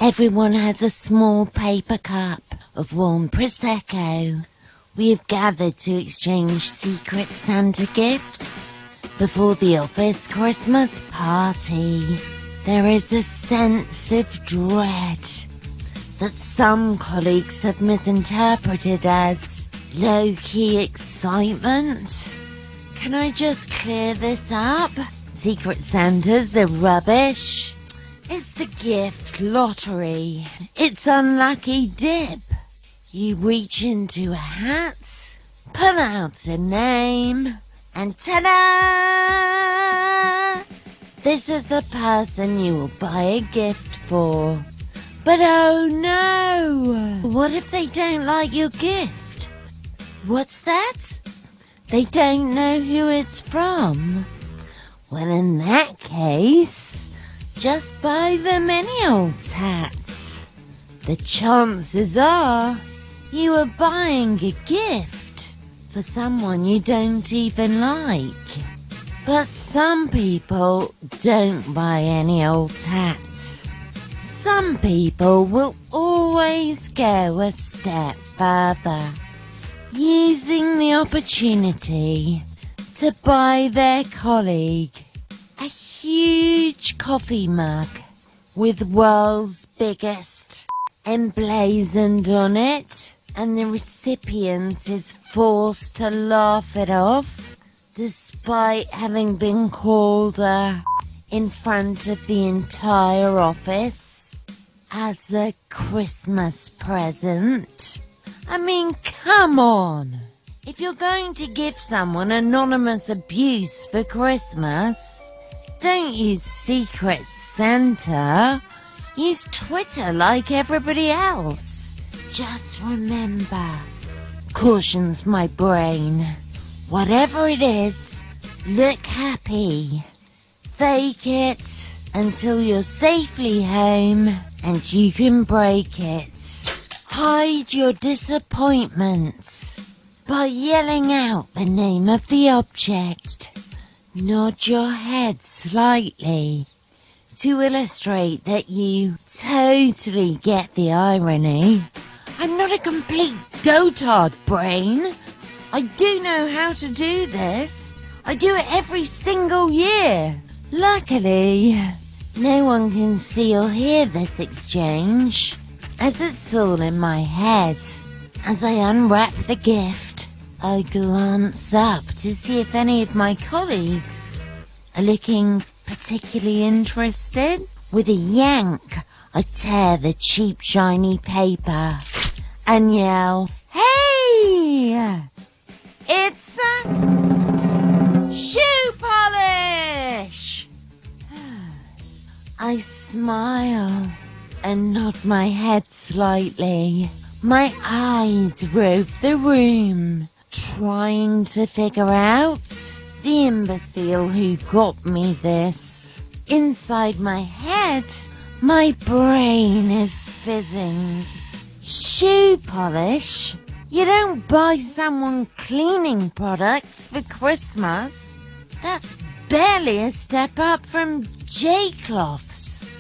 Everyone has a small paper cup of warm Prosecco. We have gathered to exchange Secret Santa gifts before the office Christmas party. There is a sense of dread that some colleagues have misinterpreted as low-key excitement. Can I just clear this up? Secret Santas are rubbish. It's the gift lottery. It's unlucky dip. You reach into a hat, pull out a name, and ta-da! This is the person you will buy a gift for. But oh no! What if they don't like your gift? What's that? They don't know who it's from. Well, in that case, just buy them any old hats. The chances are you are buying a gift for someone you don't even like. But some people don't buy any old hats. Some people will always go a step further, using the opportunity to buy their colleague a huge coffee mug with world's biggest emblazoned on it, and the recipient is forced to laugh it off despite having been called in front of the entire office as a Christmas present. I mean, come on. If you're going to give someone anonymous abuse for Christmas, don't use Secret Santa. Use Twitter like everybody else. Just remember, cautions my brain. Whatever it is, look happy. Fake it until you're safely home and you can break it. Hide your disappointments by yelling out the name of the object. Nod your head slightly to illustrate that you totally get the irony. I'm not a complete dotard, brain. I do know how to do this. I do it every single year. Luckily, no one can see or hear this exchange, as it's all in my head. As I unwrap the gift, I glance up to see if any of my colleagues are looking particularly interested. With a yank, I tear the cheap shiny paper and yell, "Hey! It's a shoe polish!" I smile and nod my head slightly. My eyes rove the room, trying to figure out the imbecile who got me this. Inside my head, my brain is fizzing. Shoe polish? You don't buy someone cleaning products for Christmas. That's barely a step up from J-cloths.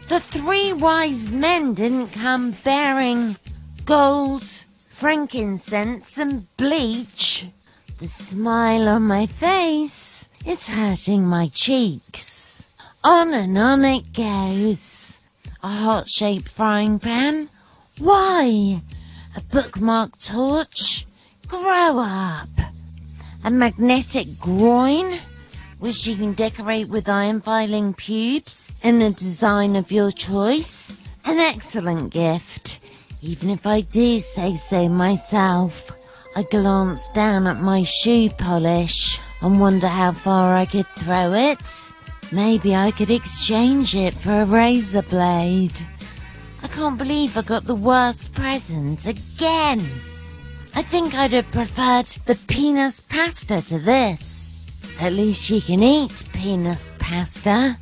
The three wise men didn't come bearing gold, frankincense and bleach. The smile on my face is hurting my cheeks. On and on it goes. A heart-shaped frying pan? Why? A bookmark torch? Grow up. A magnetic groin, which you can decorate with iron filing pubes in a design of your choice. An excellent gift, even if I do say so myself. I glance down at my shoe polish and wonder how far I could throw it. Maybe I could exchange it for a razor blade. I can't believe I got the worst present again. I think I'd have preferred the penis pasta to this. At least you can eat penis pasta,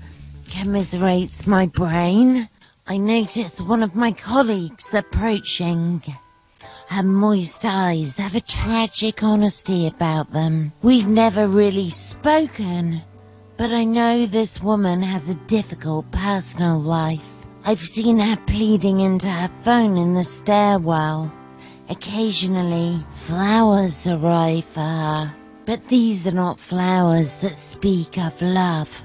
commiserates my brain. I notice one of my colleagues approaching. Her moist eyes have a tragic honesty about them. We've never really spoken, but I know this woman has a difficult personal life. I've seen her pleading into her phone in the stairwell. Occasionally, flowers arrive for her. But these are not flowers that speak of love.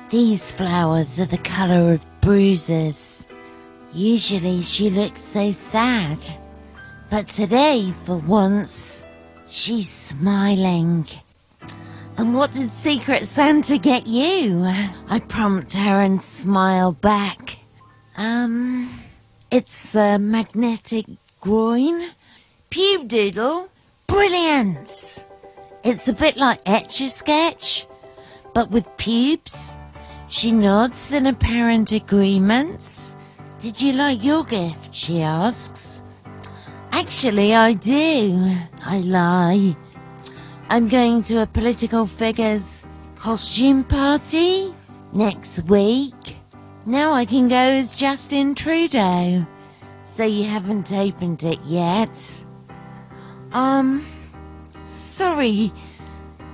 These flowers are the colour of bruises. Usually she looks so sad. But today, for once, she's smiling. And what did Secret Santa get you? I prompt her and smile back. It's a magnetic groin. Pube doodle. Brilliant! It's a bit like Etch-a-Sketch, but with pubes. She nods in apparent agreement. Did you like your gift? She asks. Actually, I do. I lie. I'm going to a political figure's costume party next week. Now I can go as Justin Trudeau. So you haven't opened it yet? Sorry.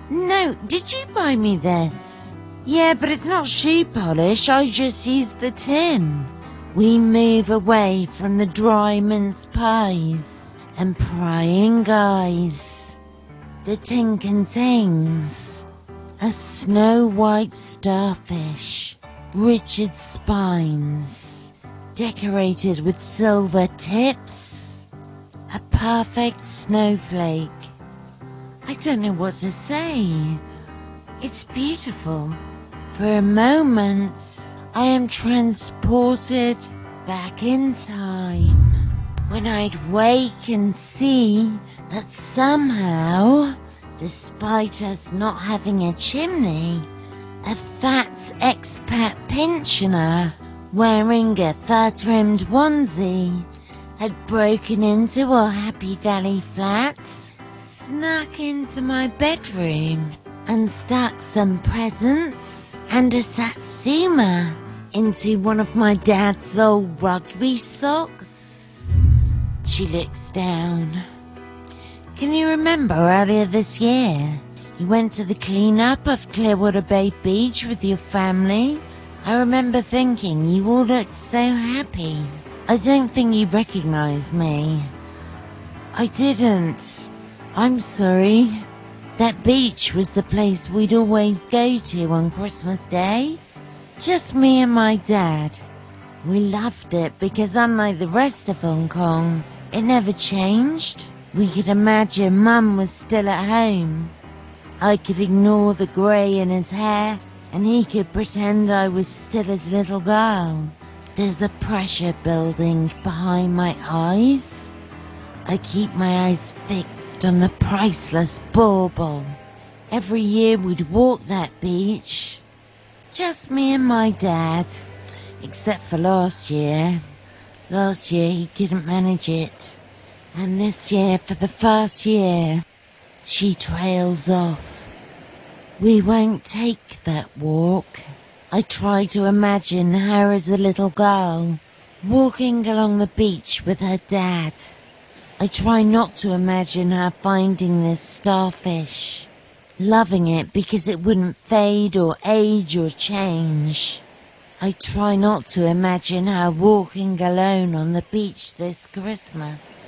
No, did you buy me this? Yeah, but it's not shoe polish. I just used the tin. We move away from the dry mince pies and prying guys. The tin contains a snow-white starfish, Richard spines, decorated with silver tips, a perfect snowflake. I don't know what to say. It's beautiful. For a moment, I am transported back in time, when I'd wake and see that somehow, despite us not having a chimney, a fat expat pensioner wearing a fur-trimmed onesie had broken into our Happy Valley flats, snuck into my bedroom and stuck some presents and a satsuma into one of my dad's old rugby socks. She looks down. Can you remember earlier this year, you went to the clean-up of Clearwater Bay Beach with your family? I remember thinking you all looked so happy. I don't think you recognized me. I didn't. I'm sorry. That beach was the place we'd always go to on Christmas Day. Just me and my dad. We loved it because unlike the rest of Hong Kong, it never changed. We could imagine Mum was still at home. I could ignore the grey in his hair, and he could pretend I was still his little girl. There's a pressure building behind my eyes. I keep my eyes fixed on the priceless bauble. Every year we'd walk that beach. Just me and my dad. Except for last year. Last year he couldn't manage it. And this year, for the first year, she trails off. We won't take that walk. I try to imagine her as a little girl, walking along the beach with her dad. I try not to imagine her finding this starfish, loving it because it wouldn't fade or age or change. I try not to imagine her walking alone on the beach this Christmas.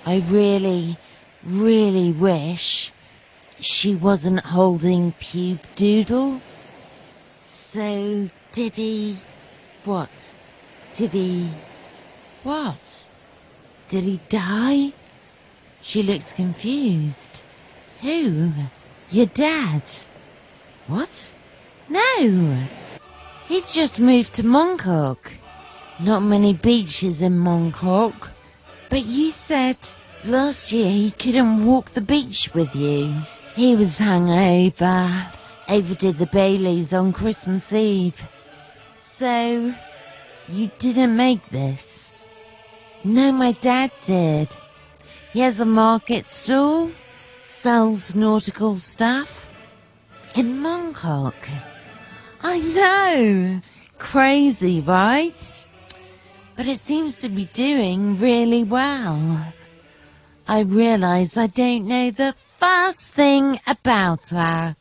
I really, really wish she wasn't holding Pube Doodle. So, did he... what? Did he... what? Did he die? She looks confused. Who? Your dad? What? No! He's just moved to Mongkok. Not many beaches in Mongkok. But you said last year he couldn't walk the beach with you. He was hungover. Overdid the Baileys on Christmas Eve. So, you didn't make this? No, my dad did. He has a market stall, sells nautical stuff. In Mongkok. I know. Crazy, right? But it seems to be doing really well. I realise I don't know the first thing about her.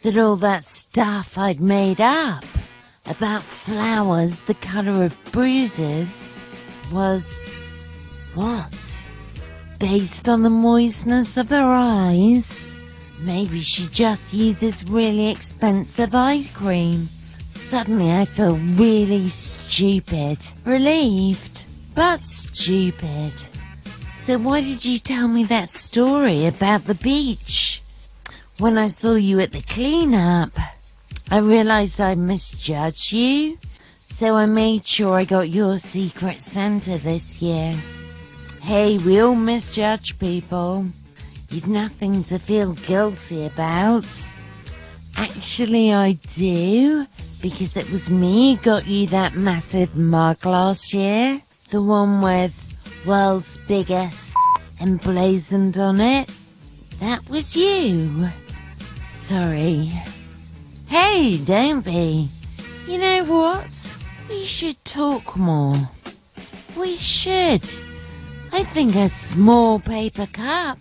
That all that stuff I'd made up about flowers the colour of bruises was, what? Based on the moistness of her eyes? Maybe she just uses really expensive eye cream. Suddenly I feel really stupid. Relieved, but stupid. So why did you tell me that story about the beach? When I saw you at the clean-up, I realised I misjudged you, so I made sure I got your secret Santa this year. Hey, we all misjudge people. You've nothing to feel guilty about. Actually, I do, because it was me who got you that massive mug last year. The one with world's biggest emblazoned on it. That was you. Sorry. Hey, don't be. You know what? We should talk more. We should. I think a small paper cup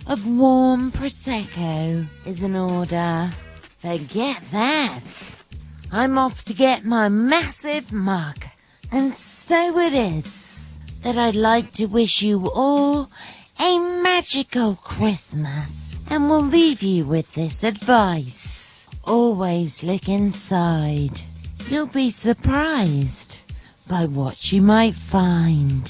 of warm Prosecco is in order. Forget that. I'm off to get my massive mug. And so it is that I'd like to wish you all a magical Christmas. And we'll leave you with this advice. Always look inside. You'll be surprised by what you might find.